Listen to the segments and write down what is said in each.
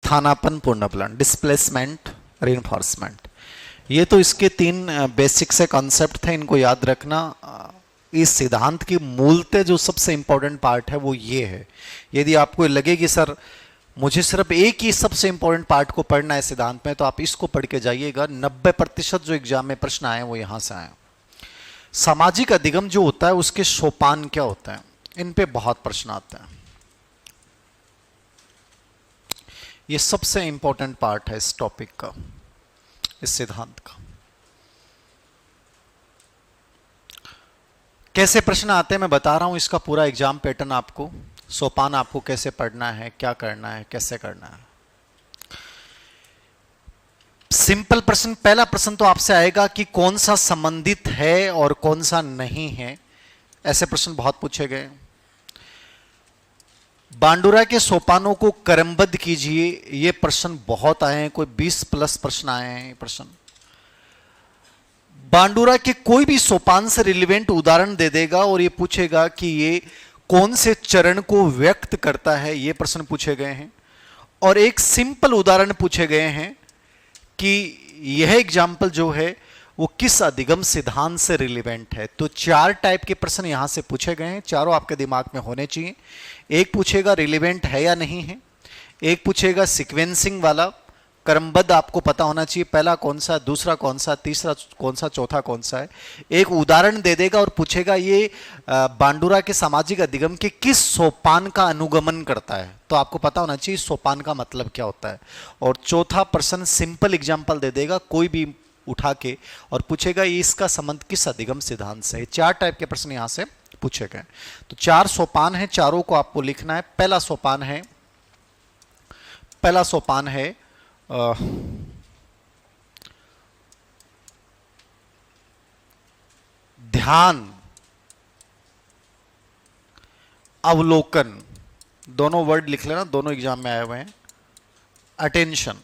स्थानापन्न पूर्णफलन, displacement, reinforcement. ये तो इसके 3 बेसिक से कॉन्सेप्ट थे, इनको याद रखना। इस सिद्धांत की मूलतः जो सबसे इंपॉर्टेंट पार्ट है वो ये है। यदि आपको लगे कि सर मुझे सिर्फ एक ही सबसे इंपॉर्टेंट पार्ट को पढ़ना है सिद्धांत में, तो आप इसको पढ़ के जाइएगा। 90% जो एग्जाम में प्रश्न आए वो यहां से आए। सामाजिक अधिगम जो होता है उसके सोपान क्या होता है, इन पे बहुत प्रश्न आते हैं। ये सबसे इंपॉर्टेंट पार्ट है इस टॉपिक का, इस सिद्धांत का। कैसे प्रश्न आते हैं मैं बता रहा हूं, इसका पूरा एग्जाम पैटर्न आपको, सोपान आपको कैसे पढ़ना है, क्या करना है, कैसे करना है। सिंपल प्रश्न, पहला प्रश्न तो आपसे आएगा कि कौन सा संबंधित है और कौन सा नहीं है। ऐसे प्रश्न बहुत पूछे गए। बांडुरा के सोपानों को क्रमबद्ध कीजिए, ये प्रश्न बहुत आए हैं, कोई 20+ प्रश्न आए हैं। प्रश्न बांडुरा के कोई भी सोपान से रिलेवेंट उदाहरण दे देगा और ये पूछेगा कि ये कौन से चरण को व्यक्त करता है, ये प्रश्न पूछे गए हैं। और एक सिंपल उदाहरण पूछे गए हैं कि यह एग्जाम्पल जो है वो किस अधिगम सिद्धांत से रिलेवेंट है। तो 4 टाइप के प्रश्न यहां से पूछे गए हैं, चारों आपके दिमाग में होने चाहिए। एक पूछेगा रिलेवेंट है या नहीं है, एक पूछेगा सीक्वेंसिंग वाला, क्रमबद्ध आपको पता होना चाहिए, पहला कौन सा, दूसरा कौन सा, तीसरा कौन सा, चौथा कौन सा है। एक उदाहरण दे देगा और पूछेगा ये बांडुरा के सामाजिक अधिगम के किस सोपान का अनुगमन करता है, तो आपको पता होना चाहिए सोपान का मतलब क्या होता है। और चौथा प्रश्न सिंपल एग्जाम्पल दे देगा कोई भी उठा के और पूछेगा ये इसका संबंध किस अधिगम सिद्धांत से है। 4 टाइप के प्रश्न यहां से पूछे गए। तो 4 सोपान है, चारों को आपको लिखना है। पहला सोपान है ध्यान, अवलोकन, दोनों वर्ड लिख लेना, दोनों एग्जाम में आए हुए हैं। अटेंशन,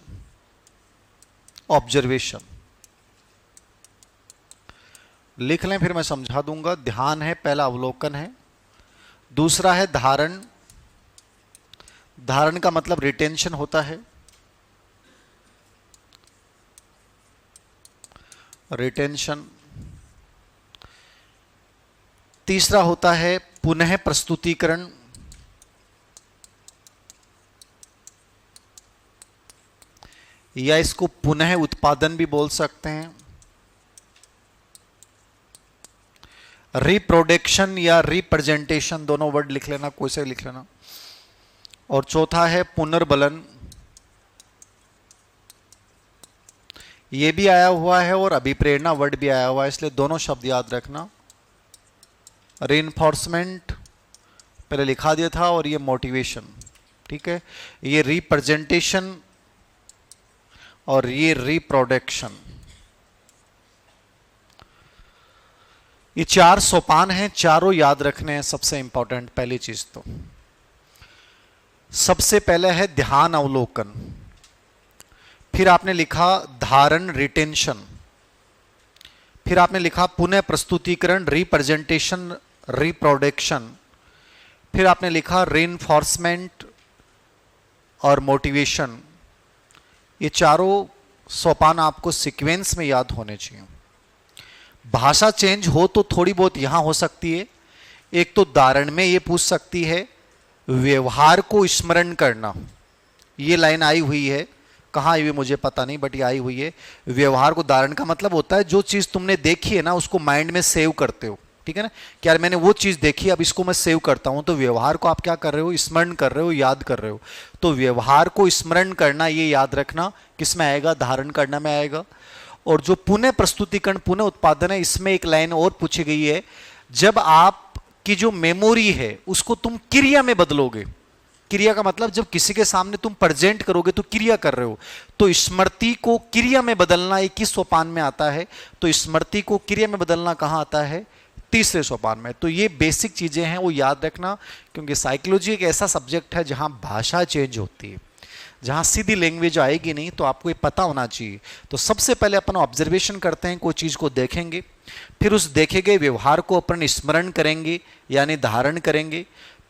ऑब्जर्वेशन लिख लें, फिर मैं समझा दूंगा। ध्यान है, पहला अवलोकन है, दूसरा है धारण। धारण का मतलब रिटेंशन होता है, रिटेंशन। तीसरा होता है पुनः प्रस्तुतिकरण, या इसको पुनः उत्पादन भी बोल सकते हैं। रिप्रोडक्शन या रिप्रेजेंटेशन, दोनों वर्ड लिख लेना, कोई से लिख लेना। और चौथा है पुनर्बलन, ये भी आया हुआ है और अभिप्रेरणा वर्ड भी आया हुआ है, इसलिए दोनों शब्द याद रखना। रीइंफोर्समेंट पहले लिखा दिया था, और ये मोटिवेशन, ठीक है। ये रिप्रेजेंटेशन और ये रिप्रोडक्शन, ये 4 सोपान हैं, चारों याद रखने हैं। सबसे इंपॉर्टेंट पहली चीज तो सबसे पहले है ध्यान, अवलोकन। फिर आपने लिखा धारण, रिटेंशन। फिर आपने लिखा पुनः प्रस्तुतिकरण, रिप्रेजेंटेशन, रिप्रोडक्शन। फिर आपने लिखा रीइंफोर्समेंट और मोटिवेशन। ये चारों सोपान आपको सीक्वेंस में याद होने चाहिए। भाषा चेंज हो तो थोड़ी बहुत यहां हो सकती है। एक तो धारण में ये पूछ सकती है व्यवहार को स्मरण करना, ये लाइन आई हुई है, कहाँ आई हुई मुझे पता नहीं, बट ये आई हुई है। व्यवहार को, धारण का मतलब होता है जो चीज तुमने देखी है ना उसको माइंड में सेव करते हो, ठीक है ना, कि यार मैंने वो चीज देखी, अब इसको मैं सेव करता हूं। तो व्यवहार को आप क्या कर रहे हो, स्मरण कर रहे हो, याद कर रहे हो। तो व्यवहार को स्मरण करना, ये याद रखना किस में आएगा, धारण करना में आएगा। और जो पुनः प्रस्तुतिकरण, पुनः उत्पादन है, इसमें एक लाइन और पूछी गई है, जब आपकी जो मेमोरी है उसको तुम क्रिया में बदलोगे। क्रिया का मतलब जब किसी के सामने तुम प्रेजेंट करोगे तो क्रिया कर रहे हो, तो स्मृति को क्रिया में बदलना 21 सोपान में आता है। तो स्मृति को क्रिया में बदलना कहां आता है, तीसरे सोपान में। तो ये बेसिक चीजें हैं, वो याद रखना, क्योंकि साइकोलॉजी एक ऐसा सब्जेक्ट है जहां भाषा चेंज होती है, जहां सीधी लैंग्वेज आएगी नहीं, तो आपको ये पता होना चाहिए। तो सबसे पहले अपन ऑब्जर्वेशन करते हैं, कोई चीज को देखेंगे, फिर उस देखे गए व्यवहार को अपन स्मरण करेंगे यानी धारण करेंगे,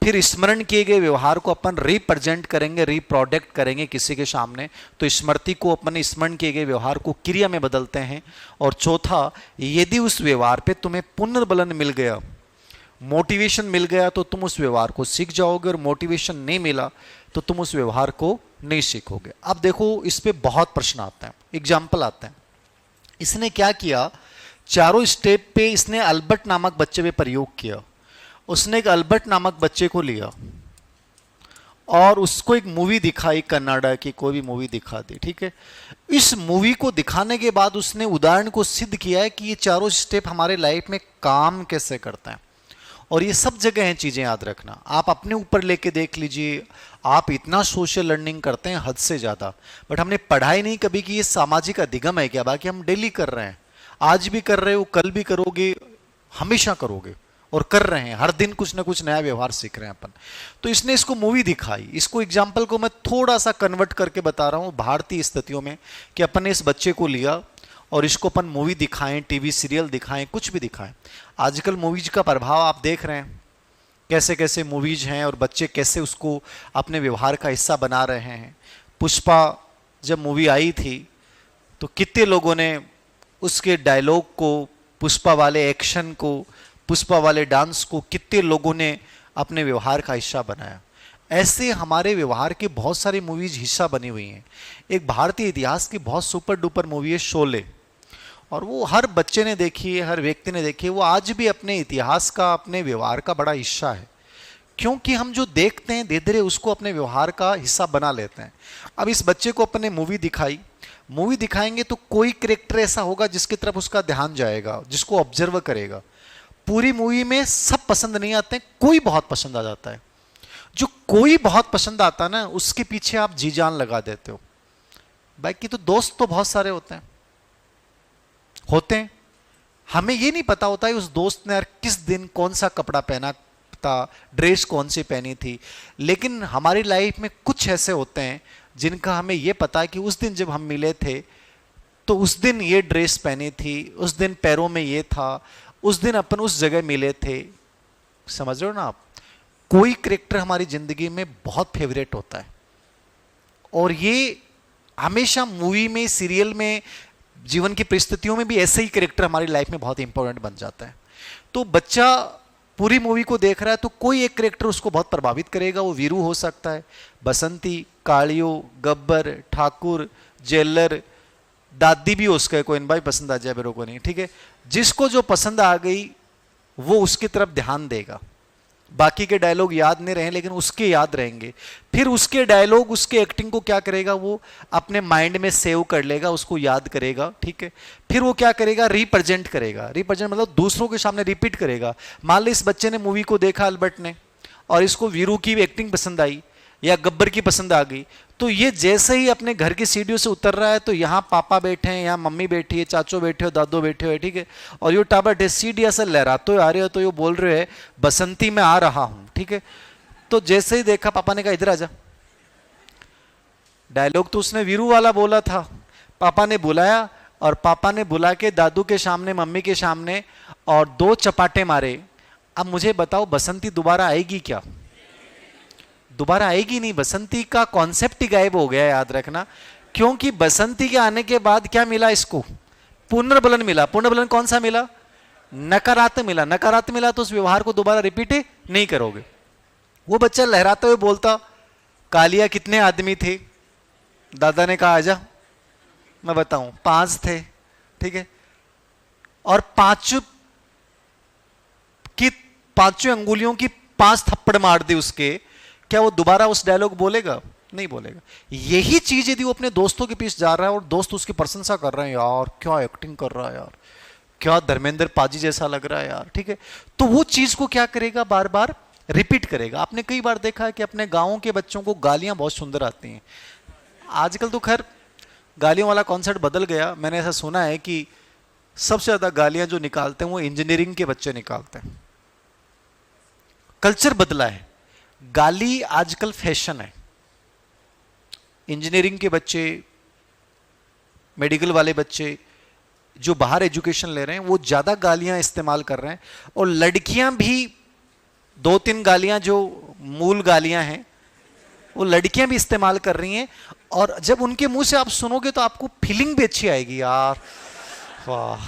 फिर स्मरण किए गए व्यवहार को अपन रिप्रेजेंट करेंगे, रिप्रोडक्ट करेंगे किसी के सामने, तो स्मृति को अपन स्मरण किए गए व्यवहार को क्रिया में बदलते हैं। और चौथा, यदि उस व्यवहार पे तुम्हें पुनर्बलन मिल गया, मोटिवेशन मिल गया, तो तुम उस व्यवहार को सीख जाओगे, और मोटिवेशन नहीं मिला तो तुम उस व्यवहार को नहीं सीखोगे। अब देखो इस पे बहुत प्रश्न आते हैं, एग्जाम्पल आते हैं। इसने क्या किया, चारों स्टेप पे इसने अल्बर्ट नामक बच्चे पे प्रयोग किया। उसने एक अल्बर्ट नामक बच्चे को लिया और उसको एक मूवी दिखाई, कन्नाडा की कोई भी मूवी दिखा दी, ठीक है। इस मूवी को दिखाने के बाद उसने उदाहरण को सिद्ध किया है कि ये चारों स्टेप हमारे लाइफ में काम कैसे करते हैं। और ये सब जगह हैं चीजें, याद रखना। आप अपने ऊपर लेके देख लीजिए, आप इतना सोशल लर्निंग करते हैं हद से ज्यादा, बट हमने पढ़ाई नहीं कभी कि ये सामाजिक अधिगम है क्या, बाकी हम डेली कर रहे हैं, आज भी कर रहे हो, कल भी करोगे, हमेशा करोगे, और कर रहे हैं, हर दिन कुछ ना कुछ नया व्यवहार सीख रहे हैं अपन। तो इसने इसको मूवी दिखाई, इसको एग्जाम्पल को मैं थोड़ा सा कन्वर्ट करके बता रहा हूं भारतीय स्थितियों में, कि अपन ने इस बच्चे को लिया और इसको अपन मूवी दिखाएं, टीवी सीरियल दिखाएं, कुछ भी दिखाएं। आजकल मूवीज का प्रभाव आप देख रहे हैं, कैसे कैसे मूवीज हैं और बच्चे कैसे उसको अपने व्यवहार का हिस्सा बना रहे हैं। पुष्पा जब मूवी आई थी तो कितने लोगों ने उसके डायलॉग को, पुष्पा वाले एक्शन को, पुष्पा वाले डांस को कितने लोगों ने अपने व्यवहार का हिस्सा बनाया। ऐसे हमारे व्यवहार की बहुत सारी मूवीज हिस्सा बनी हुई हैं। एक भारतीय इतिहास की बहुत सुपर डुपर मूवी है शोले, और वो हर बच्चे ने देखी है, हर व्यक्ति ने देखी है। वो आज भी अपने इतिहास का, अपने व्यवहार का बड़ा हिस्सा है, क्योंकि हम जो देखते हैं धीरे धीरे उसको अपने व्यवहार का हिस्सा बना लेते हैं। अब इस बच्चे को अपने मूवी दिखाई, मूवी दिखाएंगे तो कोई कैरेक्टर ऐसा होगा जिसकी तरफ उसका ध्यान जाएगा, जिसको ऑब्जर्व करेगा। पूरी मूवी में सब पसंद नहीं आते, कोई बहुत पसंद आ जाता है। जो कोई बहुत पसंद आता है ना, उसके पीछे आप जी जान लगा देते हो। बाकी तो दोस्त तो बहुत सारे होते हैं, हमें ये नहीं पता होता है उस दोस्त ने यार किस दिन कौन सा कपड़ा पहना था, ड्रेस कौन सी पहनी थी। लेकिन हमारी लाइफ में कुछ ऐसे होते हैं जिनका हमें ये पता है कि उस दिन जब हम मिले थे तो उस दिन ये ड्रेस पहनी थी, उस दिन पैरों में ये था, उस दिन अपन उस जगह मिले थे। समझ रहे हो ना आप? कोई कैरेक्टर हमारी जिंदगी में बहुत फेवरेट होता है, और ये हमेशा मूवी में, सीरियल में, जीवन की परिस्थितियों में भी ऐसे ही कैरेक्टर हमारी लाइफ में बहुत इंपॉर्टेंट बन जाता है। तो बच्चा पूरी मूवी को देख रहा है तो कोई एक कैरेक्टर उसको बहुत प्रभावित करेगा। वो वीरू हो सकता है, बसंती, कालियो, गब्बर, ठाकुर, जेलर, दादी भी उसका कोई भाई पसंद आ जाए, मेरे को नहीं, ठीक है। जिसको जो पसंद आ गई वो उसकी तरफ ध्यान देगा। बाकी के डायलॉग याद नहीं रहे लेकिन उसके याद रहेंगे। फिर उसके डायलॉग, उसके एक्टिंग को क्या करेगा, वो अपने माइंड में सेव कर लेगा, उसको याद करेगा, ठीक है। फिर वो क्या करेगा, रिप्रेजेंट करेगा। रिप्रेजेंट मतलब दूसरों के सामने रिपीट करेगा। मान लो इस बच्चे ने मूवी को देखा अल्बर्ट ने, और इसको वीरू की एक्टिंग पसंद आई या गब्बर की पसंद आ गई, तो ये जैसे ही अपने घर की सीढ़ियों से उतर रहा है तो यहाँ पापा बैठे हैं, यहाँ मम्मी बैठी है, चाचो बैठे हो, दादो बैठे हो, ठीक है। और ये टाबर सीढ़ी ऐसा लहराते आ रहे हो, तो ये बोल रहे हैं बसंती में आ रहा हूं, ठीक है। तो जैसे ही देखा, पापा ने कहा इधर आजा। डायलॉग तो उसने वीरू वाला बोला था, पापा ने बुलाया, और पापा ने बुला के दादू के सामने, मम्मी के सामने, और 2 चपाटे मारे। अब मुझे बताओ बसंती दोबारा आएगी क्या? दोबारा आएगी नहीं। बसंती का कॉन्सेप्ट ही गायब हो गया, याद रखना। क्योंकि बसंती के आने के बाद क्या मिला इसको? पुनर्बलन मिला। पुनर्बलन कौन सा मिला? नकारात्मक मिला। नकारात्मक मिला तो उस व्यवहार को दोबारा रिपीट नहीं करोगे। वो बच्चा लहराते हुए बोलता, कालिया कितने आदमी थे? दादा ने कहा आजा, मैं बताऊं 5 थे, ठीक है। और 5 की 5 अंगुलियों की 5 थप्पड़ मार दी उसके। क्या वो दोबारा उस डायलॉग बोलेगा? नहीं बोलेगा। यही चीज यदि वो अपने दोस्तों के पीछे जा रहा है और दोस्त उसकी प्रशंसा कर रहे हैं, यार क्या एक्टिंग कर रहा है, यार क्या धर्मेंद्र पाजी जैसा लग रहा है यार, ठीक है, तो वो चीज को क्या करेगा, बार बार रिपीट करेगा। आपने कई बार देखा है कि अपने गांवों के बच्चों को गालियां बहुत सुंदर आती हैं। आजकल तो खैर गालियों वाला कॉन्सेप्ट बदल गया। मैंने ऐसा सुना है कि सबसे ज्यादा गालियां जो निकालते हैं वो इंजीनियरिंग के बच्चे निकालते हैं। कल्चर बदला है, गाली आजकल फैशन है। इंजीनियरिंग के बच्चे, मेडिकल वाले बच्चे जो बाहर एजुकेशन ले रहे हैं वो ज्यादा गालियां इस्तेमाल कर रहे हैं। और लड़कियां भी दो तीन गालियां जो मूल गालियां हैं वो लड़कियां भी इस्तेमाल कर रही हैं, और जब उनके मुंह से आप सुनोगे तो आपको फीलिंग भी अच्छी आएगी यार, वाह,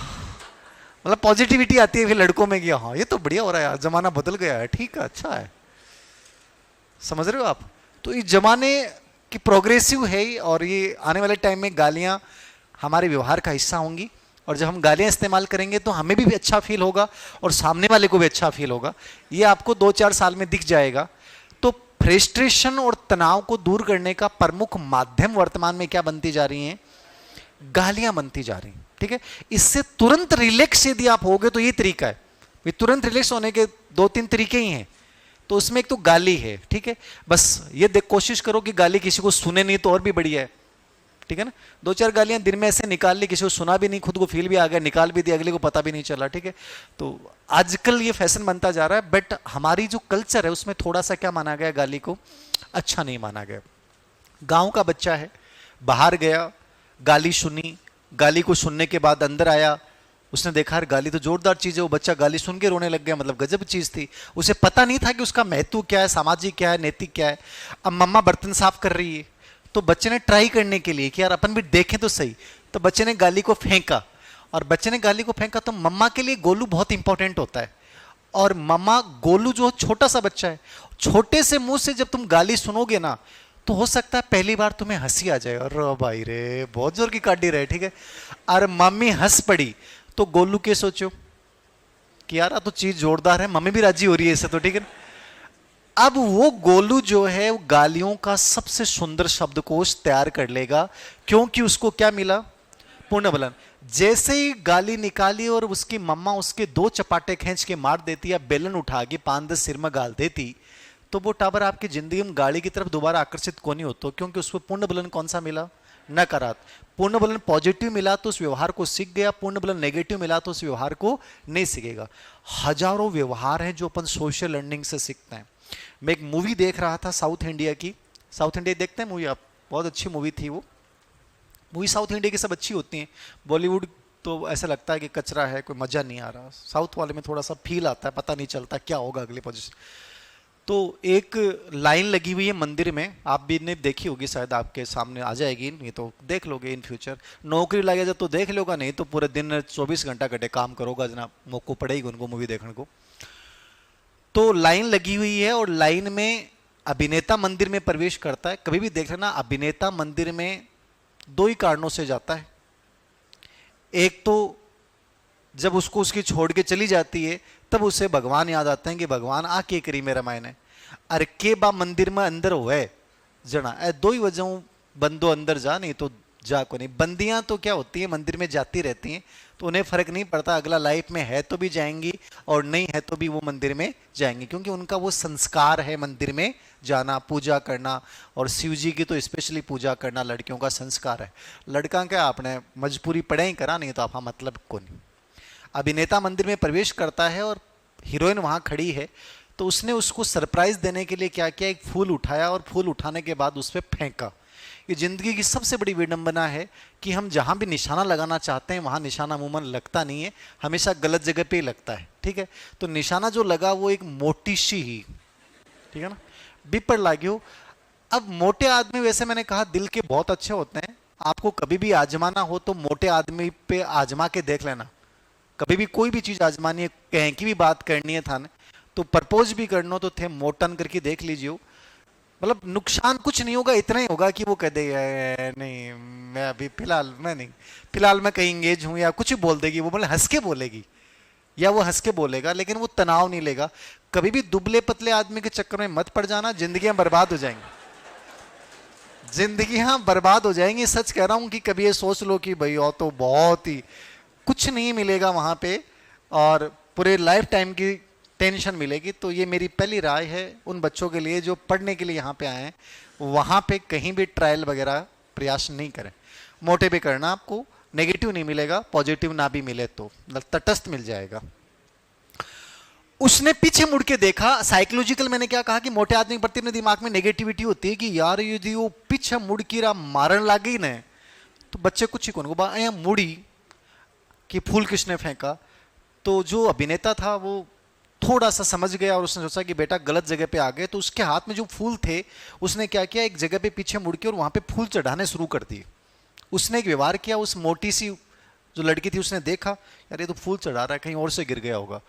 मतलब पॉजिटिविटी आती है फिर लड़कों में कि हाँ ये तो बढ़िया हो रहा है यार, जमाना बदल गया है, ठीक है, अच्छा है। समझ रहे हो आप? तो इस जमाने की प्रोग्रेसिव है और ये आने वाले टाइम में गालियां हमारे व्यवहार का हिस्सा होंगी, और जब हम गालियां इस्तेमाल करेंगे तो हमें भी अच्छा फील होगा और सामने वाले को भी अच्छा फील होगा। ये आपको 2-4 साल में दिख जाएगा। तो फ्रस्ट्रेशन और तनाव को दूर करने का प्रमुख माध्यम वर्तमान में क्या बनती जा रही हैं? गालियां बनती जा रही हैं। ठीक है, इससे तुरंत रिलैक्स यदि आप होगे तो ये तरीका है। ये तुरंत रिलैक्स होने के 2-3 तरीके ही हैं। तो उसमें एक तो गाली है, ठीक है, बस ये देख कोशिश करो कि गाली किसी को सुने नहीं तो और भी बढ़िया है, ठीक है ना। 2-4 गालियां दिन में ऐसे निकाल ली, किसी को सुना भी नहीं, खुद को फील भी आ गया, निकाल भी दी, अगले को पता भी नहीं चला, ठीक है। तो आजकल ये फैशन बनता जा रहा है, बट हमारी जो कल्चर है उसमें थोड़ा सा क्या माना गया, गाली को अच्छा नहीं माना गया। गांव का बच्चा है, बाहर गया, गाली सुनी, गाली को सुनने के बाद अंदर आया, उसने देखा यार गाली तो जोरदार चीज है, वो बच्चा गाली सुन के रोने लग गया, मतलब गजब चीज थी। उसे पता नहीं था कि उसका महत्व क्या है, सामाजिक क्या है, नैतिक क्या है। अब मम्मा बर्तन साफ कर रही है तो बच्चे ने ट्राई करने के लिए कि यार अपन भी देखें तो सही, तो बच्चे ने गाली को फेंका, और बच्चे ने गाली को फेंका तो मम्मा के लिए गोलू बहुत इंपॉर्टेंट होता है। और मम्मा गोलू जो छोटा सा बच्चा है, छोटे से मुंह से जब तुम गाली सुनोगे ना तो हो सकता है पहली बार तुम्हें हंसी आ जाए, अरे भाई रे बहुत जोर की काटी रहे, ठीक है। और मम्मी हंस पड़ी तो गोलू के सोचो कि यार तो चीज जोरदार है, मम्मी भी राजी हो रही है इससे, तो ठीक है। अब वो गोलू जो है वो गालियों का सबसे सुंदर शब्दकोश तैयार कर लेगा, क्योंकि उसको क्या मिला, पूर्ण बलन। जैसे ही गाली निकाली और उसकी मम्मा उसके 2 चपाटे खींच के मार देती या बेलन उठा के 5-10 सिर में गाल देती, तो वो टाबर आपकी जिंदगी में गाड़ी की तरफ दोबारा आकर्षित को नहीं होता, क्योंकि उसको पूर्ण बलन कौन सा मिला, नकारात्मक। पूर्ण बलन पॉजिटिव मिला तो उस व्यवहार को सीख गया, पूर्ण बलन नेगेटिव मिला तो उस व्यवहार को नहीं सीखेगा। हजारों व्यवहार हैं जो अपन सोशल लर्निंग से सीखते हैं। मैं एक मूवी देख रहा था साउथ इंडिया की, साउथ इंडिया देखते हैं मूवी आप, बहुत अच्छी मूवी थी वो। मूवी साउथ इंडिया की सब अच्छी होती हैं, बॉलीवुड तो ऐसा लगता है कि कचरा है, कोई मजा नहीं आ रहा। साउथ वाले में थोड़ा सा फील आता है, पता नहीं चलता क्या होगा अगले पोजीशन। तो एक लाइन लगी हुई है मंदिर में, आप भी ने देखी होगी शायद, आपके सामने आ जाएगी, नहीं तो देख लोगे इन फ्यूचर। नौकरी लगे जब तो देख लोगा, नहीं तो पूरे दिन 24 घंटा घंटे काम करोगा जना, मौको पड़ेगी उनको मूवी देखने को। तो लाइन लगी हुई है और लाइन में अभिनेता मंदिर में प्रवेश करता है। कभी भी देख लेना, अभिनेता मंदिर में 2 ही कारणों से जाता है। एक तो जब उसको उसकी छोड़ के चली जाती है तब उसे भगवान याद आते हैं कि भगवान आ के करी मेरा मायने, अरे के बा मंदिर में अंदर हुए जना, 2 ही वजहों बंदो अंदर जा, नहीं तो जा को नहीं। बंदियां तो क्या होती है, मंदिर में जाती रहती हैं, तो उन्हें फर्क नहीं पड़ता, अगला लाइफ में है तो भी जाएंगी और नहीं है तो भी वो मंदिर में जाएंगी, क्योंकि उनका वो संस्कार है मंदिर में जाना, पूजा करना। और शिव जी की तो स्पेशली पूजा करना लड़कियों का संस्कार है। लड़का क्या आपने मजबूरी पढ़े ही करा, नहीं तो आप मतलब को नहीं। अभिनेता मंदिर में प्रवेश करता है और हीरोइन वहां खड़ी है, तो उसने उसको सरप्राइज देने के लिए क्या किया, एक फूल उठाया और फूल उठाने के बाद उस पर फेंका। ये जिंदगी की सबसे बड़ी विडंबना है कि हम जहां भी निशाना लगाना चाहते हैं वहां निशाना अमूमन लगता नहीं है, हमेशा गलत जगह पे ही लगता है, ठीक है। तो निशाना जो लगा वो एक मोटी सी ही, ठीक है ना, बिपर लागी हो। अब मोटे आदमी, वैसे मैंने कहा दिल के बहुत अच्छे होते हैं, आपको कभी भी आजमाना हो तो मोटे आदमी पे आजमा के देख लेना। कभी भी कोई भी चीज आजमानी है, कहीं की भी बात करनी है थाने, तो प्रपोज भी करना तो थे मोटन करके देख लीजिए, मतलब नुकसान कुछ नहीं होगा, इतना ही होगा कि वो कह दे नहीं मैं अभी फिलहाल मैं नहीं, फिलहाल मैं कहीं इंगेज हूं, या कुछ बोल देगी वो, मतलब हंस के बोलेगी या वो हंस के बोलेगा, लेकिन वो तनाव नहीं लेगा। कभी भी दुबले पतले आदमी के चक्कर में मत पड़ जाना, जिंदगियां बर्बाद हो जाएंगी, जिंदगियां बर्बाद हो जाएंगी। सच कह रहा हूं कि कभी ये सोच लो कि भाई और तो बहुत ही कुछ नहीं मिलेगा वहां पे और पूरे लाइफ टाइम की टेंशन मिलेगी। तो ये मेरी पहली राय है उन बच्चों के लिए जो पढ़ने के लिए यहाँ पे आए हैं, वहाँ पे कहीं भी ट्रायल वगैरह प्रयास नहीं करें। मोटे पे करना, आपको नेगेटिव नहीं मिलेगा, पॉजिटिव ना भी मिले तो तटस्थ मिल जाएगा। उसने पीछे मुड़ के देखा, साइकोलॉजिकल मैंने क्या कहा कि मोटे आदमी के प्रति अपने दिमाग में नेगेटिविटी होती है कि यार यदि वो पीछे मुड़ के मारन लागी ना तो बच्चे कुछ ही कौन मुड़ी कि फूल किसने फेंका। तो जो अभिनेता था वो थोड़ा सा समझ गया और उसने सोचा कि बेटा गलत जगह पे आ गए, तो उसके हाथ में जो फूल थे उसने क्या किया, एक जगह पे पीछे मुड़ के और वहां पे फूल चढ़ाने शुरू कर दिए। उसने एक व्यवहार किया, उस मोटी सी जो लड़की थी उसने देखा यार ये तो फूल चढ़ा रहा है, कहीं और से गिर गया होगा।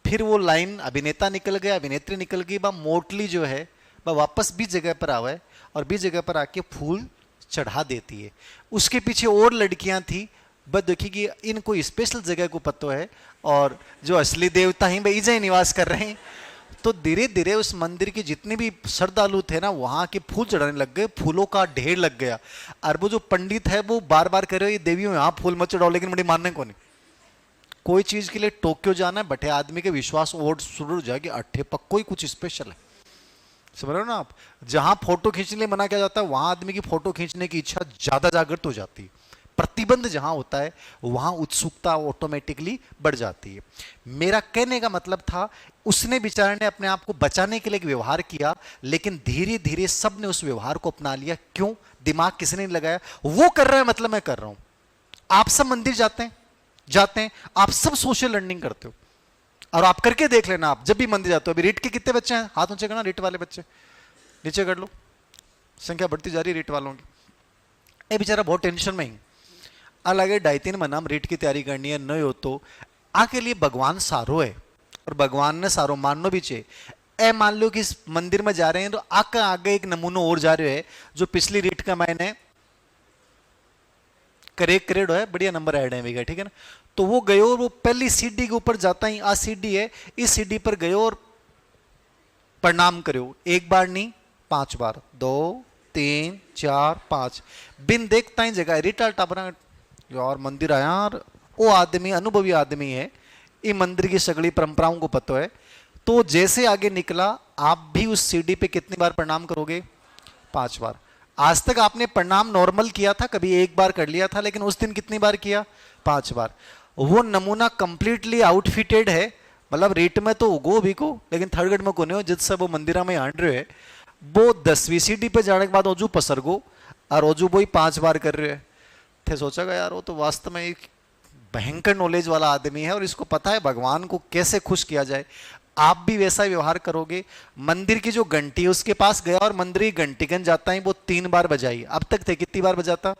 फिर वो लाइन अभिनेता निकल गया, अभिनेत्री निकल गई, वह मोटली जो है वह वापस भी जगह पर आवे और भी जगह पर आके फूल चढ़ा देती है। उसके पीछे और लड़कियां थी, बस देखी कि इनको स्पेशल जगह को पता है और जो असली देवता हैं भाई इजे निवास कर रहे हैं। तो धीरे धीरे उस मंदिर के जितने भी श्रद्धालु थे ना वहां के फूल चढ़ाने लग गए, फूलों का ढेर लग गया। और वो जो पंडित है वो बार बार कह रहे हो ये देवियों यहाँ फूल मत चढ़ाओ, लेकिन मुझे मानने को नहीं। कोई चीज के लिए टोक्यो जाना है, बटे आदमी के विश्वास और शुरू हो जाए कि अट्ठे पक्को ही कुछ स्पेशल है। समझ रहे हो ना आप? जहां फोटो खींचने के लिए मना किया जाता है वहां आदमी की फोटो खींचने की इच्छा ज्यादा जागृत हो जाती है। प्रतिबंध जहां होता है वहां उत्सुकता ऑटोमेटिकली बढ़ जाती है। मेरा कहने का मतलब था उसने बेचारे ने अपने आप को बचाने के लिए एक व्यवहार किया, लेकिन धीरे धीरे सब ने उस व्यवहार को अपना लिया। क्यों? दिमाग किसने नहीं लगाया, वो कर रहा है मतलब मैं कर रहा हूं। आप सब मंदिर जाते हैं, आप सब सोशल लर्निंग करते हो और आप करके देख लेना। आप जब भी मंदिर जाते हो, अभी रीट के कितने बच्चे हैं, हाथ ऊंचे करना, रीट वाले बच्चे नीचे कर लो, संख्या बढ़ती जा रही है रीट वालों की। ए बेचारा बहुत टेंशन में ही अलग ढाई तीन महीना रीट की तैयारी करनी है, नहीं हो तो आके लिए भगवान सारो है और भगवान ने सारो माननो भी चाहिए। ए मान लो कि इस मंदिर में जा रहे हैं तो आगे आगे एक नमूनो और जा रहे है जो पिछली रीट का मैंने करेक्ट है, बढ़िया नंबर ऐड है, ठीक है ना। तो वो गए और वो पहली सीढ़ी के ऊपर जाता ही, आ सीढ़ी है, इस सीढ़ी पर गए और प्रणाम करो। एक बार नहीं 5 बार, 2 3 4 5, बिन देखता ही जगह रिटाल टापरा यार मंदिर आया यार। वो आदमी अनुभवी आदमी है, ये मंदिर की सगली परंपराओं को पता है। तो जैसे आगे निकला, आप भी उस सीढ़ी पे कितनी बार प्रणाम करोगे? 5 बार। आज तक आपने प्रणाम नॉर्मल किया था, कभी एक बार कर लिया था, लेकिन उस दिन कितनी बार किया? 5 बार। वो नमूना कंप्लीटली आउटफिटेड है, मतलब रेट में तो उगो भी को, लेकिन थर्ड ग्रेड में को नहीं हो, जिससे वो मंदिरा में आंड रहे है। वो 10वीं सीढ़ी पे जाने के बाद ओजू पसर गो और ओजू वो ही 5 बार कर रहे हैं। थे सोचा यार वो तो वास्तव में एक भयंकर नॉलेज वाला आदमी है और इसको पता है भगवान को कैसे खुश किया जाए। आप भी वैसा व्यवहार करोगे। मंदिर की जो घंटी है उसके पास गया और मंदिर की घंटी गन जाता है, वो 3 बार बजाई। अब तक थे कितनी बार बजाता?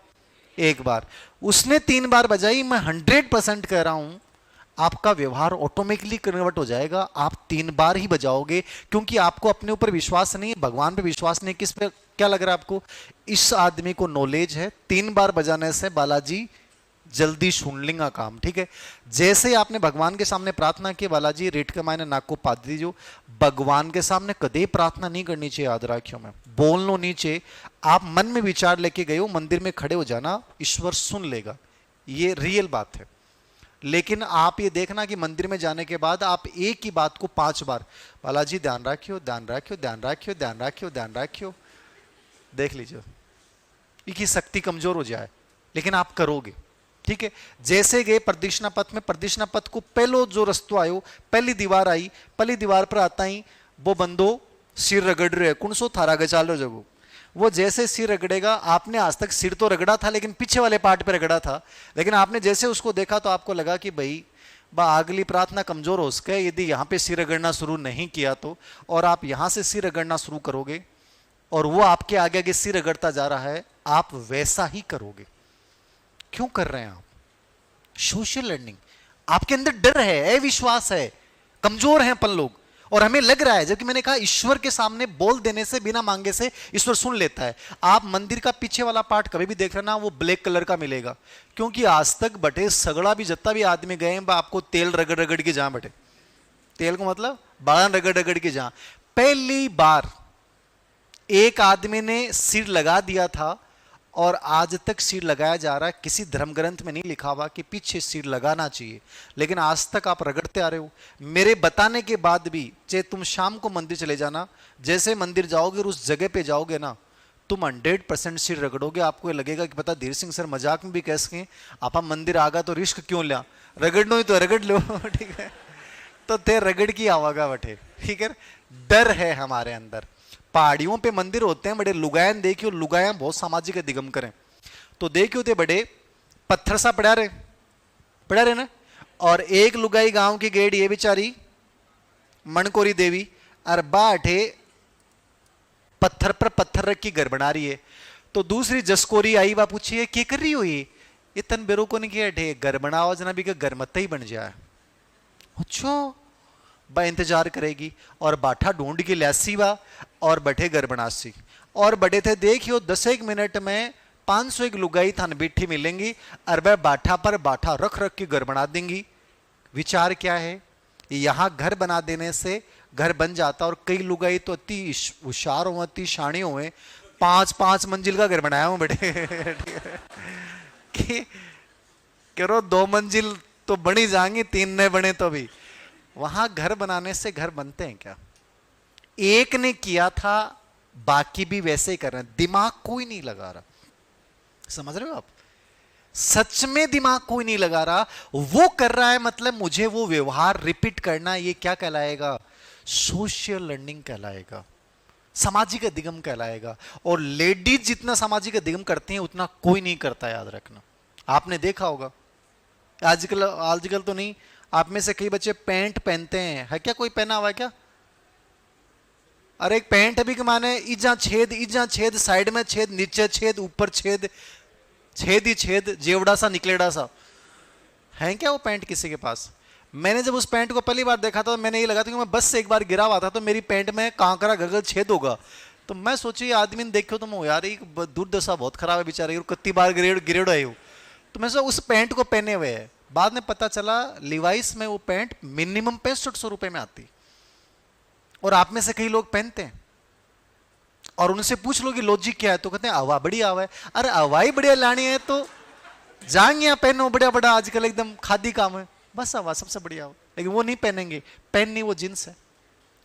1 बार। उसने 3 बार बजाई। मैं 100% कह रहा हूं आपका व्यवहार ऑटोमेटिकली कन्वर्ट हो जाएगा। आप 3 बार ही बजाओगे, क्योंकि आपको अपने ऊपर विश्वास नहीं है, भगवान पे विश्वास नहीं। किस पे? क्या लग रहा है आपको? इस आदमी को नॉलेज है, 3 बार बजाने से बालाजी जल्दी सुन लेंगे काम, ठीक है। जैसे आपने भगवान के सामने प्रार्थना की, बालाजी रेट के मायने नाक को पाद दीजिए। भगवान के सामने कदे प्रार्थना नहीं करनी चाहिए, याद रखियो। मैं बोल लो नीचे, आप मन में विचार लेके गए हो, मंदिर में खड़े हो जाना, ईश्वर सुन लेगा, ये रियल बात है। लेकिन आप ये देखना कि मंदिर में जाने के बाद आप एक ही बात को 5 बार, बालाजी ध्यान रखियो, ध्यान रखियो, ध्यान रखियो, ध्यान रखियो, ध्यान रखियो। देख लीजिए इसकी शक्ति कमजोर हो जाए, लेकिन आप करोगे, ठीक है। जैसे गए प्रदक्षिणा पथ में, प्रदक्षिणा पथ को पहलो जो रस्तो आयो, पहली दीवार आई, पहली दीवार पर आता ही वो बंदो सिर रगड़ रहे, कौन सो थारा गचाल रो जगो। वो जैसे सिर रगड़ेगा, आपने आज तक सिर तो रगड़ा था लेकिन पीछे वाले पार्ट पे रगड़ा था, लेकिन आपने जैसे उसको देखा तो आपको लगा कि भाई अगली प्रार्थना कमजोर हो सके यदि यहां पे सिर रगड़ना शुरू नहीं किया तो। और आप यहां से सिर रगड़ना शुरू करोगे और वो आपके आगे आगे सिर रगड़ता जा रहा है, आप वैसा ही करोगे। क्यों कर रहे हैं आप? Social learning. आपके अंदर डर है, विश्वास है, कमजोर हैं अपन लोग, और हमें लग रहा है, जबकि मैंने कहा ईश्वर के सामने बोल देने से, बिना मांगे से ईश्वर सुन लेता है। आप मंदिर का पीछे वाला पार्ट कभी भी देख लेना, वो ब्लैक कलर का मिलेगा, क्योंकि आज तक बटे सगड़ा भी जितना भी आदमी गए हैं, आपको तेल रगड़ रगड़ के जहां बटे, तेल को मतलब बाड़न रगड़ रगड़ के जहां, पहली बार एक आदमी ने सिर लगा दिया था और आज तक सिर लगाया जा रहा है। किसी धर्म ग्रंथ में नहीं लिखा हुआ कि पीछे सिर लगाना चाहिए, लेकिन आज तक आप रगड़ते आ रहे हो। मेरे बताने के बाद भी, चाहे तुम शाम को मंदिर चले जाना, जैसे मंदिर जाओगे और उस जगह पे जाओगे ना, तुम 100% सिर रगड़ोगे। आपको लगेगा कि पता धीर सिंह सर मजाक में भी कह सकें, आप मंदिर आ गया तो रिस्क क्यों लिया, रगड़ना ही तो रगड़ लो, ठीक है। तो ते रगड़ की आवागा बटे, ठीक है। डर है हमारे अंदर। पहाड़ियों पे मंदिर होते हैं बड़े, लुगायन देखियो, लुगायन बहुत सामाजिक दिगम करें तो देखियो थे बड़े पत्थर सा पड़ा रहे ना। और एक लुगाई गांव की गेड़ ये बेचारी मणकोरी देवी और बाठे पत्थर पर पत्थर रख के घर बना रही है। तो दूसरी जसकोरी आई, वह पूछिए क्या कर रही हो ये तन बेरो को नहीं किया ठे घर बनाओ जना भी घर मत ही बन जाए। अच्छा बा इंतजार करेगी और बाठा ढूंढ के ल्यासी बा और बैठे घर बनासी और बड़े थे देखियो 10 मिनट में 500 एक लुगाई थान बैठी मिलेंगी और वह बाठा पर बाठा रख रख के घर बना देंगी। विचार क्या है, यहां घर बना देने से घर बन जाता और कई लुगाई तो अति होशियार हो, अति शाणी हुए, 5-5 मंजिल का घर बनाया हूं बेटे कि करो 2 मंजिल तो बनी जाएंगी, 3 नहीं बने तो भी। वहां घर बनाने से घर बनते हैं क्या? एक ने किया था बाकी भी वैसे ही कर रहे हैं, दिमाग कोई नहीं लगा रहा। समझ रहे हो आप? सच में दिमाग कोई नहीं लगा रहा, वो कर रहा है मतलब मुझे वो व्यवहार रिपीट करना, ये क्या कहलाएगा? सोशल लर्निंग कहलाएगा, सामाजिक अधिगम कहलाएगा। और लेडीज जितना सामाजिक अधिगम करती हैं उतना कोई नहीं करता, याद रखना। आपने देखा होगा आजकल तो नहीं, आप में से कई बच्चे पैंट पहनते हैं, है क्या कोई पहना हुआ है क्या? अरे एक पैंट अभी के माने इजा छेद, साइड में छेद, नीचे छेद, ऊपर छेद, छेद ही छेद, जेवड़ा सा निकलेड़ा सा, है क्या वो पैंट किसी के पास? मैंने जब उस पैंट को पहली बार देखा था तो मैंने ये लगा था कि मैं बस से एक बार गिरा हुआ था तो मेरी पैंट में कांकरा गगल छेद होगा। तो मैं सोची आदमी ने देखो तो मैं यार दुर्दशा बहुत खराब है बेचारे, कत्ती बार गिरेड़ आए हो। तो मैं उस पैंट को पहने हुए है, बाद में पता चला लिवाइस में वो पैंट मिनिमम 6500 रुपए में आती, और आप में से कई लोग पहनते हैं। और उनसे पूछ लो कि लॉजिक क्या है, तो कहते हैं हवा बड़ी हवा है। अरे हवाई बढ़िया लानी है तो जाएंगे यहाँ पहनो, बढ़िया बड़ा आजकल एकदम खादी काम है, बस हवा सबसे बढ़िया हो, लेकिन वो नहीं पहनेंगे, पहननी वो जींस है।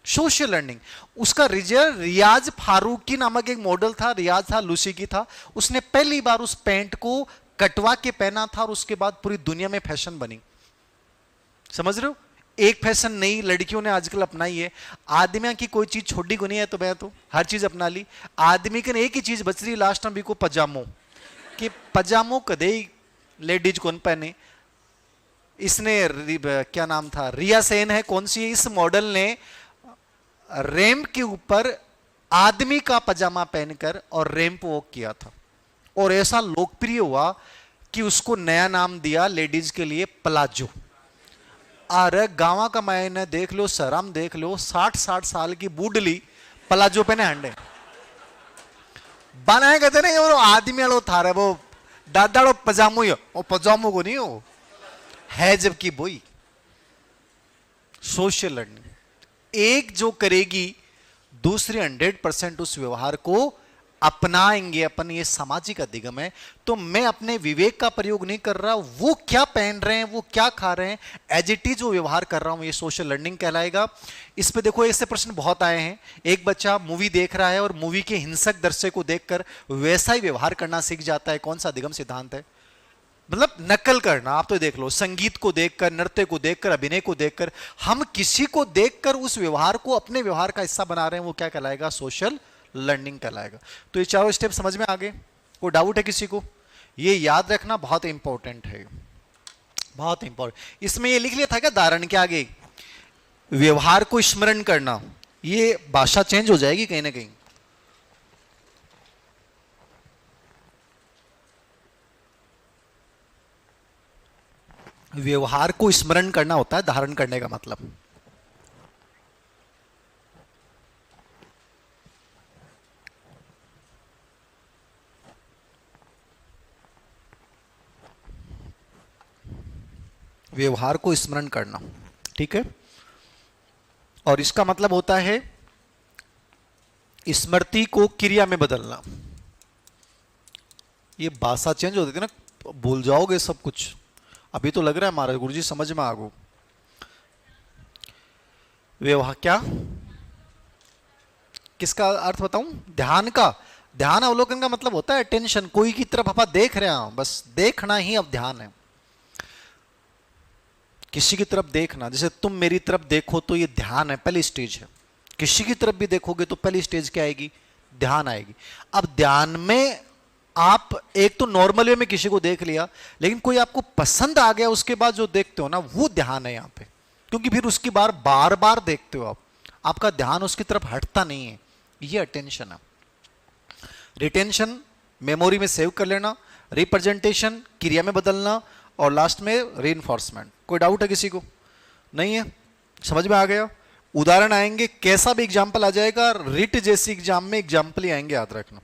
सोशल लर्निंग, उसका रिजल्ट रियाज फारूकी नामक एक मॉडल था, रियाज था लूसी की था, उसने पहली बार उस पैंट को कटवा के पहना था और उसके बाद पूरी दुनिया में फैशन बनी। समझ रहे हो? एक फैशन नई लड़कियों ने आजकल अपनाई है। आदमियों की कोई चीज छोड़ी को नहीं है तो मैं तो हर चीज अपना ली। आदमी के एक ही चीज बच रही लास्ट में भी को पजामो, कि पजामो कदे लेडीज कौन पहने। इसने क्या नाम था, रिया सेन है कौन सी, इस मॉडल ने रैंप के ऊपर आदमी का पजामा पहनकर और रैंप वॉक किया था और ऐसा लोकप्रिय हुआ कि उसको नया नाम दिया लेडीज के लिए प्लाजो। अरे गांव का मायने देख लो, सराम देख लो, 60 साल की बूढ़ली प्लाजो पहने हंडे बनाए कहते नहीं, वो आदमी वालों था रहे, वो दादा पजामो ही, वो पजामो को नहीं हो है जबकि बोई। सोशल लर्निंग, एक जो करेगी दूसरे 100% उस व्यवहार को अपनाएंगे अपन, ये सामाजिक अधिगम है। तो मैं अपने विवेक का प्रयोग नहीं कर रहा, वो क्या पहन रहे हैं, वो क्या खा रहे हैं, एज इट इज जो व्यवहार कर रहा हूं, ये सोशल लर्निंग कहलाएगा। इस पे देखो ऐसे प्रश्न बहुत आए हैं। एक बच्चा मूवी देख रहा है और मूवी के हिंसक दृश्य को देखकर वैसा ही व्यवहार करना सीख जाता है, कौन सा अधिगम सिद्धांत है? मतलब नकल करना। आप तो देख लो, संगीत को देखकर, नृत्य को देखकर, अभिनय को देखकर, हम किसी को देखकर उस व्यवहार को अपने व्यवहार का हिस्सा बना रहे हैं, वो क्या कहलाएगा? सोशल लर्निंग कहलाएगा। तो ये चारों स्टेप समझ में आ गए? कोई डाउट है किसी को? ये याद रखना बहुत इंपॉर्टेंट है, बहुत इंपॉर्टेंट। इसमें ये लिख लिया था क्या धारण के आगे, व्यवहार को स्मरण करना, ये भाषा चेंज हो जाएगी कहीं ना कहीं। व्यवहार को स्मरण करना होता है धारण करने का मतलब। व्यवहार को स्मरण करना, ठीक है। और इसका मतलब होता है स्मृति को क्रिया में बदलना। ये भाषा चेंज होती थी ना, भूल जाओगे सब कुछ। अभी तो लग रहा है महाराज गुरुजी समझ में आ गो। व्यवहार क्या, किसका अर्थ बताऊं? ध्यान का। ध्यान अवलोकन का मतलब होता है अटेंशन, कोई की तरफ आप देख रहे हो, बस देखना ही अब ध्यान है। किसी की तरफ देखना, जैसे तुम मेरी तरफ देखो तो ये ध्यान है, पहली स्टेज है। किसी की तरफ भी देखोगे तो पहली स्टेज क्या आएगी? ध्यान आएगी। अब ध्यान में आप एक तो नॉर्मल वे में किसी को देख लिया, लेकिन कोई आपको पसंद आ गया उसके बाद जो देखते हो ना, वो ध्यान है। यहां पे क्योंकि फिर उसकी बार बार देखते हो आप, आपका ध्यान उसकी तरफ हटता नहीं है। ये अटेंशन है। रिटेंशन मेमोरी में सेव कर लेना, रिप्रेजेंटेशन क्रिया में बदलना, और लास्ट में रीइंफोर्समेंट। कोई डाउट है किसी को? नहीं है? समझ में आ गया? उदाहरण आएंगे, कैसा भी एग्जाम्पल आ जाएगा, रिट जैसी एग्जाम में एग्जाम्पल ही आएंगे, याद रखना।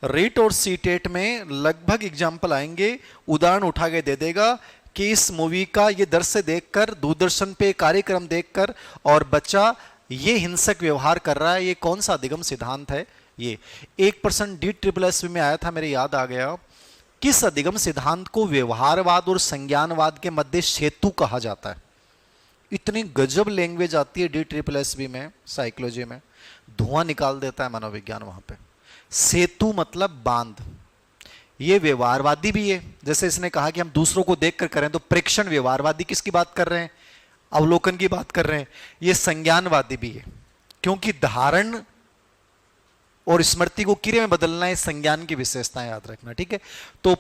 रिट और सीटेट में लगभग एग्जाम्पल आएंगे, उदाहरण उठा के दे देगा कि इस मूवी का ये दृश्य देखकर, दूरदर्शन पे कार्यक्रम देखकर, और बच्चा ये हिंसक व्यवहार कर रहा है, ये कौन सा अधिगम सिद्धांत है? ये 1% DSSS में आया था, मेरे याद आ गया। किस अधिगम सिद्धांत को व्यवहारवाद और संज्ञानवाद के मध्य सेतु कहा जाता है? इतनी गजब लैंग्वेज आती है DSSS में, साइकोलॉजी में, धुआं निकाल देता है मनोविज्ञान वहां पे। सेतु मतलब बांध। ये व्यवहारवादी भी है, जैसे इसने कहा कि हम दूसरों को देखकर करें, तो प्रेक्षण व्यवहारवादी किसकी बात कर रहे हैं? अवलोकन की बात कर रहे हैं। ये संज्ञानवादी भी है, क्योंकि धारण और स्मृति को क्रिया में बदलना है संज्ञान की विशेषताएं, याद रखना, ठीक है। तो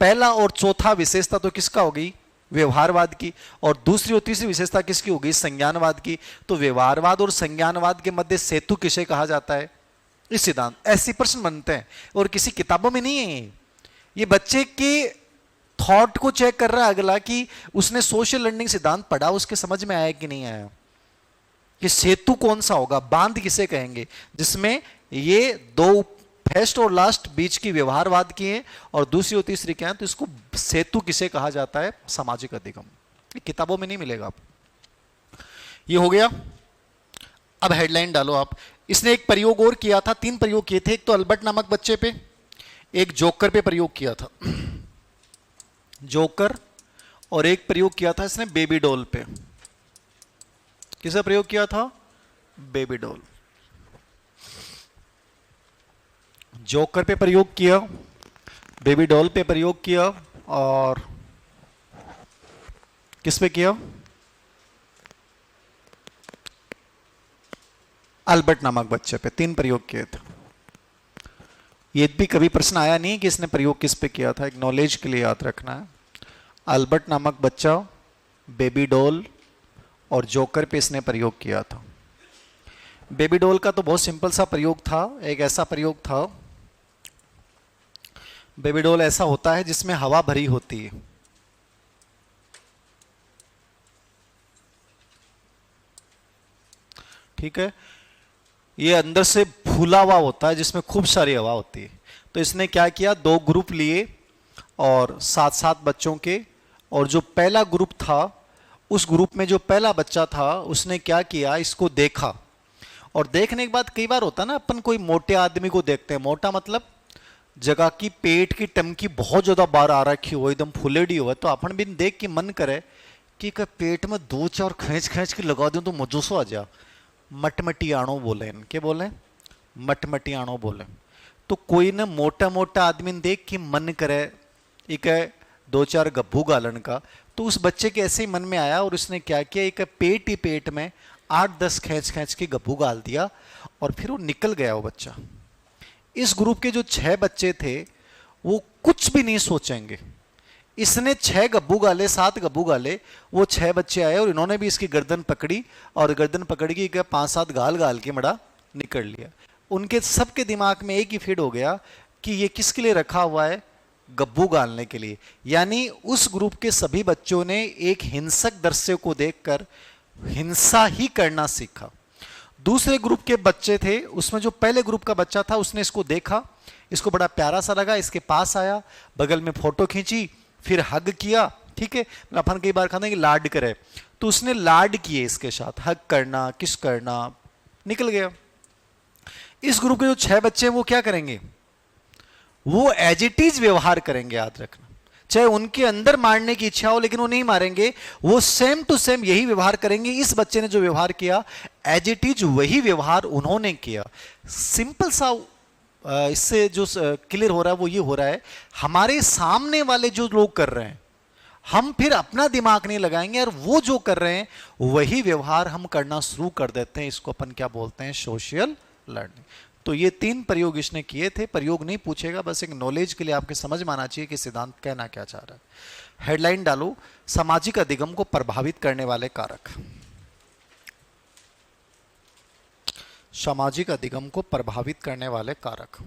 पहला और चौथा विशेषता तो किसका हो गई? व्यवहारवाद की। और दूसरी और तीसरी विशेषता किसकी हो गई? संज्ञानवाद की। तो व्यवहारवाद और संज्ञानवाद के मध्य सेतु किसे कहा जाता है? इस सिद्धांत। ऐसे प्रश्न बनते हैं और किसी किताबों में नहीं है। ये बच्चे के थॉट को चेक कर रहा है अगला कि उसने सोशल लर्निंग सिद्धांत पढ़ा, उसके समझ में आया कि नहीं आया, कि सेतु कौन सा होगा, बांध किसे कहेंगे, जिसमें ये दो फर्स्ट और लास्ट बीच की व्यवहारवाद की है और दूसरी और तीसरी क्या है, तो इसको सेतु किसे कहा जाता है? सामाजिक अधिगम। किताबों में नहीं मिलेगा आपको। ये हो गया। अब हेडलाइन डालो आप। इसने एक प्रयोग और किया था, 3 प्रयोग किए थे। एक तो अल्बर्ट नामक बच्चे पे, एक जोकर पे प्रयोग किया था, जोकर, और एक प्रयोग किया था इसने बेबी डॉल पे। किसे प्रयोग किया था? Baby doll. जोकर पे प्रयोग किया, बेबी डॉल पे प्रयोग किया, और किस पे किया? अल्बर्ट नामक बच्चे पे 3 प्रयोग किए थे। ये भी कभी प्रश्न आया नहीं कि इसने प्रयोग किस पे किया था, एक नॉलेज के लिए याद रखना है। अल्बर्ट नामक बच्चा, बेबी डॉल और जोकर पे इसने प्रयोग किया था। बेबी डॉल का तो बहुत सिंपल सा प्रयोग था। एक ऐसा प्रयोग था, बेबी डॉल ऐसा होता है जिसमें हवा भरी होती है, ठीक है। ये अंदर से फूला हुआ होता है जिसमें खूब सारी हवा होती है। तो इसने क्या किया, 2 ग्रुप लिए और 7-7 बच्चों के, और जो पहला ग्रुप था उस ग्रुप में जो पहला बच्चा था उसने क्या किया, इसको देखा। और देखने के बाद कई बार होता है ना, अपन कोई मोटे आदमी को देखते हैं, मोटा मतलब जगह की पेट की टमकी बहुत ज्यादा बाहर आ रखी हो, एकदम फुलेडी हो, तो अपन भी देख के मन करे कि पेट में 2-4 खींच खींच के लगा दूं तो मजूसो आ जा। मटमटियाणो बोले, इनके बोले मटमटियाणो बोले। तो कोई ना मोटा मोटा आदमी देख के मन करे एक 2-4 गब्भू गालन का, तो उस बच्चे के ऐसे ही मन में आया और उसने क्या किया, एक पेट ही पेट में 8-10 खींच खींच के गब्भू गाल दिया और फिर वो निकल गया वो बच्चा। इस ग्रुप के जो 6 बच्चे थे वो कुछ भी नहीं सोचेंगे। इसने 6 गब्बू गाले, 7 गब्बू गाले, वो 6 बच्चे आए और इन्होंने भी इसकी गर्दन पकड़ी और गर्दन पकड़ के 5-7 गाल गाल के मड़ा निकल लिया। उनके सबके दिमाग में एक ही फीड हो गया कि ये किसके लिए रखा हुआ है, गब्बू गालने के लिए। यानी उस ग्रुप के सभी बच्चों ने एक हिंसक दृश्य को देखकर हिंसा ही करना सीखा। दूसरे ग्रुप के बच्चे थे, उसमें जो पहले ग्रुप का बच्चा था उसने इसको देखा, इसको बड़ा प्यारा सा लगा, इसके पास आया, बगल में फोटो खींची, फिर हग किया, ठीक है। अपन कई बार कहते हैं कि लाड करे, तो उसने लाड किए इसके साथ, हग करना, किस करना, निकल गया। इस ग्रुप के जो 6 बच्चे हैं वो क्या करेंगे, वो एज इट इज व्यवहार करेंगे, याद रखना। चाहे उनके अंदर मारने की इच्छा हो लेकिन वो नहीं मारेंगे, वो सेम टू सेम यही व्यवहार करेंगे। इस बच्चे ने जो व्यवहार किया एज इट इज वही व्यवहार उन्होंने किया। सिंपल सा इससे जो क्लियर हो रहा है वो ये हो रहा है, हमारे सामने वाले जो लोग कर रहे हैं हम फिर अपना दिमाग नहीं लगाएंगे और वो जो कर रहे हैं वही व्यवहार हम करना शुरू कर देते हैं। इसको अपन क्या बोलते हैं, सोशल लर्निंग। तो ये 3 प्रयोग इसने किए थे। प्रयोग नहीं पूछेगा, बस एक नॉलेज के लिए आपके समझ में आना चाहिए कि सिद्धांत कहना क्या चाह रहा है। हेडलाइन डालो, सामाजिक अधिगम को प्रभावित करने वाले कारक। सामाजिक अधिगम को प्रभावित करने वाले कारक।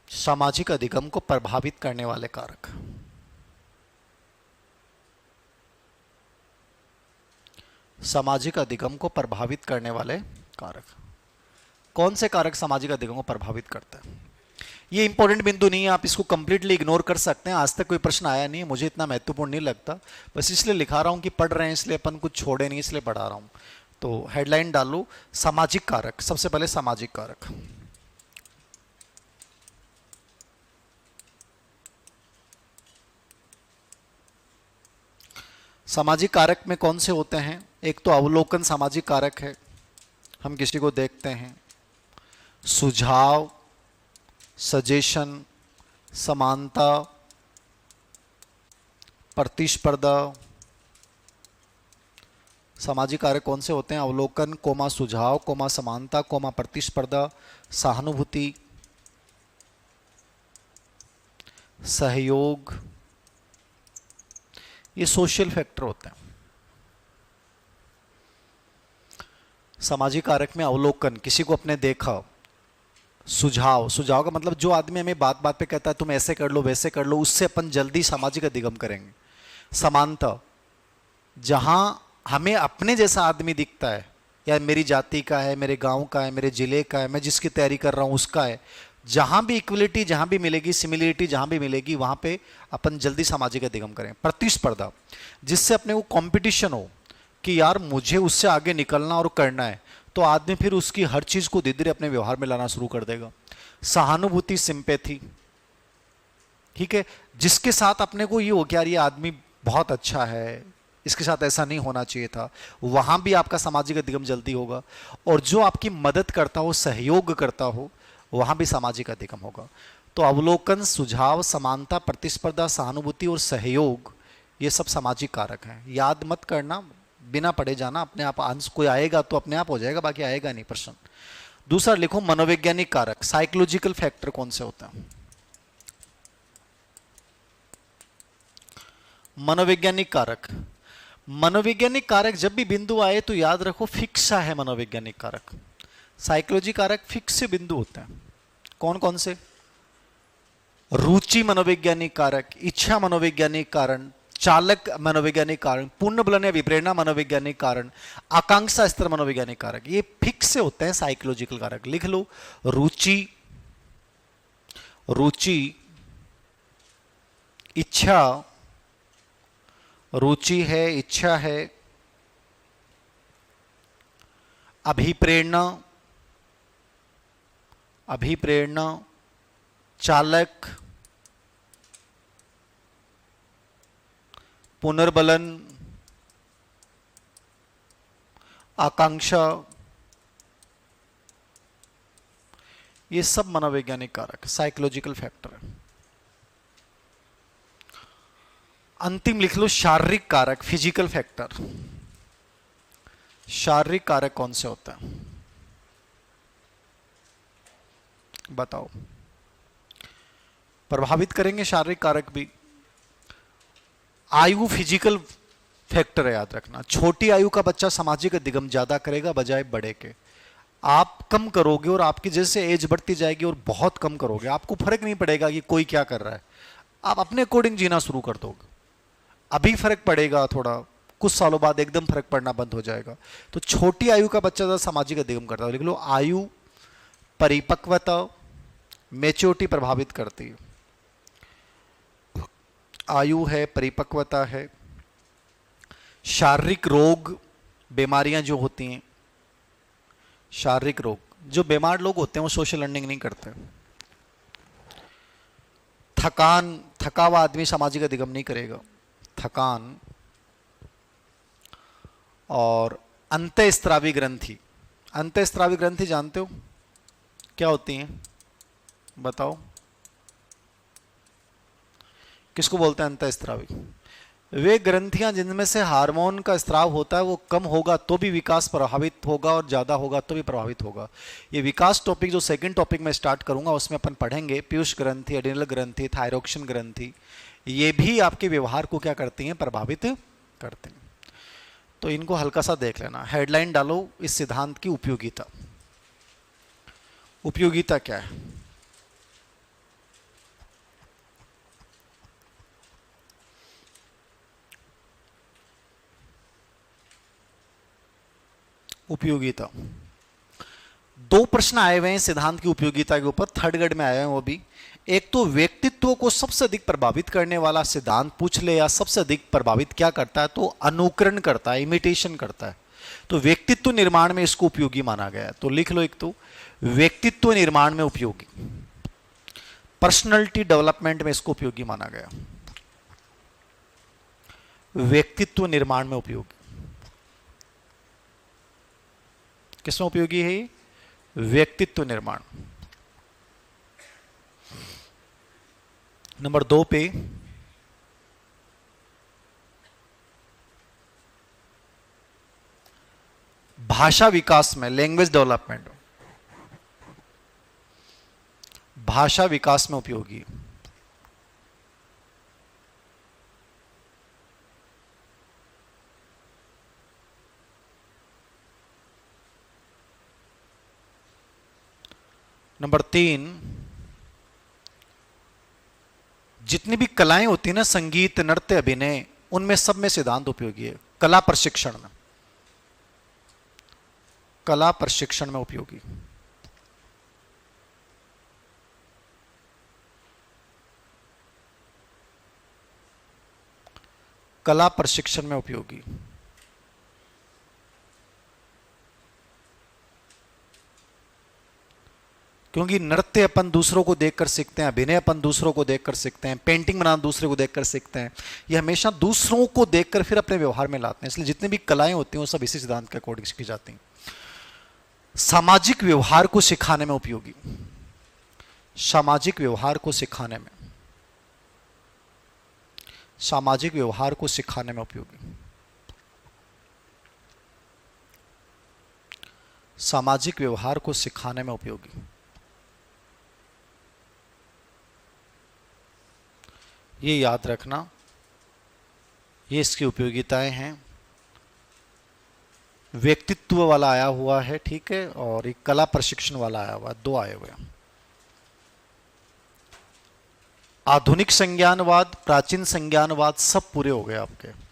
सामाजिक अधिगम को प्रभावित करने वाले कारक। सामाजिक अधिगम को प्रभावित करने वाले कारक। कौन से कारक सामाजिक अधिगम को प्रभावित करते हैं? ये इंपॉर्टेंट बिंदु नहीं है, आप इसको कंप्लीटली इग्नोर कर सकते हैं। आज तक कोई प्रश्न आया नहीं है, मुझे इतना महत्वपूर्ण नहीं लगता, बस इसलिए लिखा रहा हूं कि पढ़ रहे हैं इसलिए अपन कुछ छोड़े नहीं, इसलिए पढ़ा रहा हूं। तो हेडलाइन डालो, सामाजिक कारक। सबसे पहले सामाजिक कारक। सामाजिक कारक में कौन से होते हैं? एक तो अवलोकन सामाजिक कारक है, हम किसी को देखते हैं। सुझाव, सजेशन, समानता, प्रतिस्पर्धा। सामाजिक कारक कौन से होते हैं? अवलोकन, कोमा सुझाव, कोमा समानता, कोमा प्रतिस्पर्धा, सहानुभूति, सहयोग। ये सोशल फैक्टर होते हैं। सामाजिक कारक में अवलोकन, किसी को अपने देखा। सुझाव, सुझाव का मतलब जो आदमी हमें बात बात पे कहता है तुम ऐसे कर लो वैसे कर लो, उससे अपन जल्दी सामाजिक अधिगम करेंगे। समानता, जहां हमें अपने जैसा आदमी दिखता है, या मेरी जाति का है, मेरे गांव का है, मेरे जिले का है, मैं जिसकी तैयारी कर रहा हूं उसका है, जहां भी इक्वलिटी जहां भी मिलेगी, सिमिलरिटी जहां भी मिलेगी, वहां पे अपन जल्दी सामाजिक अधिगम करें। प्रतिस्पर्धा, जिससे अपने को कंपटीशन हो कि यार मुझे उससे आगे निकलना और करना है, तो आदमी फिर उसकी हर चीज को धीरे धीरे अपने व्यवहार में लाना शुरू कर देगा। सहानुभूति, सिंपैथी, ठीक है, जिसके साथ अपने को ये हो कि यार ये आदमी बहुत अच्छा है, इसके साथ ऐसा नहीं होना चाहिए था, वहां भी आपका सामाजिक अधिगम जल्दी होगा। और जो आपकी मदद करता हो, सहयोग करता हो, वहां भी सामाजिक अधिगम होगा। तो अवलोकन, सुझाव, समानता, प्रतिस्पर्धा, सहानुभूति और सहयोग, ये सब सामाजिक कारक हैं। याद मत करना, बिना पढ़े जाना, अपने आप आंसर कोई आएगा तो अपने आप हो जाएगा, बाकी आएगा नहीं प्रश्न। दूसरा लिखो, मनोवैज्ञानिक कारक। साइकोलॉजिकल फैक्टर कौन से होते हैं? मनोवैज्ञानिक कारक। मनोवैज्ञानिक कारक जब भी बिंदु आए तो याद रखो फिक्स है मनोवैज्ञानिक कारक। साइकोलॉजी कारक फिक्स से बिंदु होते हैं। कौन कौन से? रुचि मनोवैज्ञानिक कारक, इच्छा मनोवैज्ञानिक कारण, चालक मनोवैज्ञानिक कारण, पूर्ण बलन या विप्रेरणा मनोवैज्ञानिक कारण, आकांक्षा स्तर मनोवैज्ञानिक कारक। ये फिक्स से होते हैं साइकोलॉजिकल कारक। लिख लो, रुचि, रुचि, इच्छा, रुचि है, इच्छा है, अभिप्रेरणा, अभिप्रेरणा, चालक, पुनर्बलन, आकांक्षा, ये सब मनोवैज्ञानिक कारक साइकोलॉजिकल फैक्टर है। अंतिम लिख लो, शारीरिक कारक, फिजिकल फैक्टर। शारीरिक कारक कौन से होता है? बताओ। प्रभावित करेंगे शारीरिक कारक भी। आयु फिजिकल फैक्टर है, याद रखना। छोटी आयु का बच्चा सामाजिक अधिगम ज्यादा करेगा बजाय बड़े के। आप कम करोगे और आपकी जैसे एज बढ़ती जाएगी और बहुत कम करोगे, आपको फर्क नहीं पड़ेगा कि कोई क्या कर रहा है, आप अपने अकॉर्डिंग जीना शुरू कर दोगे। अभी फर्क पड़ेगा थोड़ा, कुछ सालों बाद एकदम फर्क पड़ना बंद हो जाएगा। तो छोटी आयु का बच्चा ज्यादा सामाजिक अधिगम करता है। लिख लो, आयु, परिपक्वता, मैच्योरिटी प्रभावित करती है। आयु है, परिपक्वता है, शारीरिक रोग, बीमारियां जो होती हैं, शारीरिक रोग। जो बीमार लोग होते हैं वो सोशल लर्निंग नहीं करते। थकान, थका हुआ आदमी सामाजिक अधिगम नहीं करेगा। थकान। और अंतःस्रावी ग्रंथि। अंतःस्रावी ग्रंथि जानते हो क्या होती हैं? बताओ, किसको बोलते हैं अंतःस्रावी? वे ग्रंथियां जिनमें से हार्मोन का स्राव होता है वो कम होगा तो भी विकास प्रभावित होगा और ज़्यादा होगा तो भी प्रभावित होगा। ये विकास टॉपिक जो सेकंड टॉपिक में स्टार्ट करूंगा उसमें अपन पढ़ेंगे पीयूष ग्रंथि, एड्रिनल ग्रंथि, थायरोक्सिन ग्रंथि, ये भी आपके व्यवहार को क्या करती हैं, प्रभावित करते हैं। तो इनको हल्का सा देख लेना। हेडलाइन डालो इस सिद्धांत की उपयोगिता। उपयोगिता क्या है? उपयोगिता, दो प्रश्न आए हुए हैं सिद्धांत की उपयोगिता के ऊपर, थर्ड ग्रेड में आए हैं वो भी। एक तो व्यक्तित्व को सबसे अधिक प्रभावित करने वाला सिद्धांत पूछ ले या सबसे अधिक प्रभावित क्या करता है, तो अनुकरण करता है, इमिटेशन करता है। तो व्यक्तित्व निर्माण में इसको उपयोगी माना गया है। तो लिख लो एक तो व्यक्तित्व निर्माण में उपयोगी, पर्सनैलिटी डेवलपमेंट में इसको उपयोगी माना गया। व्यक्तित्व निर्माण में उपयोगी, किसमें उपयोगी है ये? व्यक्तित्व निर्माण। नंबर 2 पे भाषा विकास में, लैंग्वेज डेवलपमेंट, भाषा विकास में उपयोगी। नंबर 3, जितनी भी कलाएं होती है ना, संगीत, नृत्य, अभिनय, उनमें सब में सिद्धांत उपयोगी है। कला प्रशिक्षण में, कला प्रशिक्षण में उपयोगी। कला प्रशिक्षण में उपयोगी। क्योंकि नृत्य अपन दूसरों को देखकर सीखते हैं, अभिनय अपन दूसरों को देखकर सीखते हैं, पेंटिंग बनाना दूसरे को देखकर सीखते हैं। ये हमेशा दूसरों को देखकर फिर अपने व्यवहार में लाते हैं। इसलिए जितनी भी कलाएं होती हैं वो सब इसी सिद्धांत के अकॉर्डिंग सीखी जाती हैं। सामाजिक व्यवहार को सिखाने में उपयोगी, सामाजिक व्यवहार को सिखाने में, सामाजिक व्यवहार को सिखाने में उपयोगी। सामाजिक व्यवहार को सिखाने में उपयोगी। ये याद रखना, ये इसकी उपयोगिताएं हैं। व्यक्तित्व वाला आया हुआ है, ठीक है, और एक कला प्रशिक्षण वाला आया हुआ है, दो आए हुए हैं। आधुनिक संज्ञानवाद, प्राचीन संज्ञानवाद सब पूरे हो गए आपके।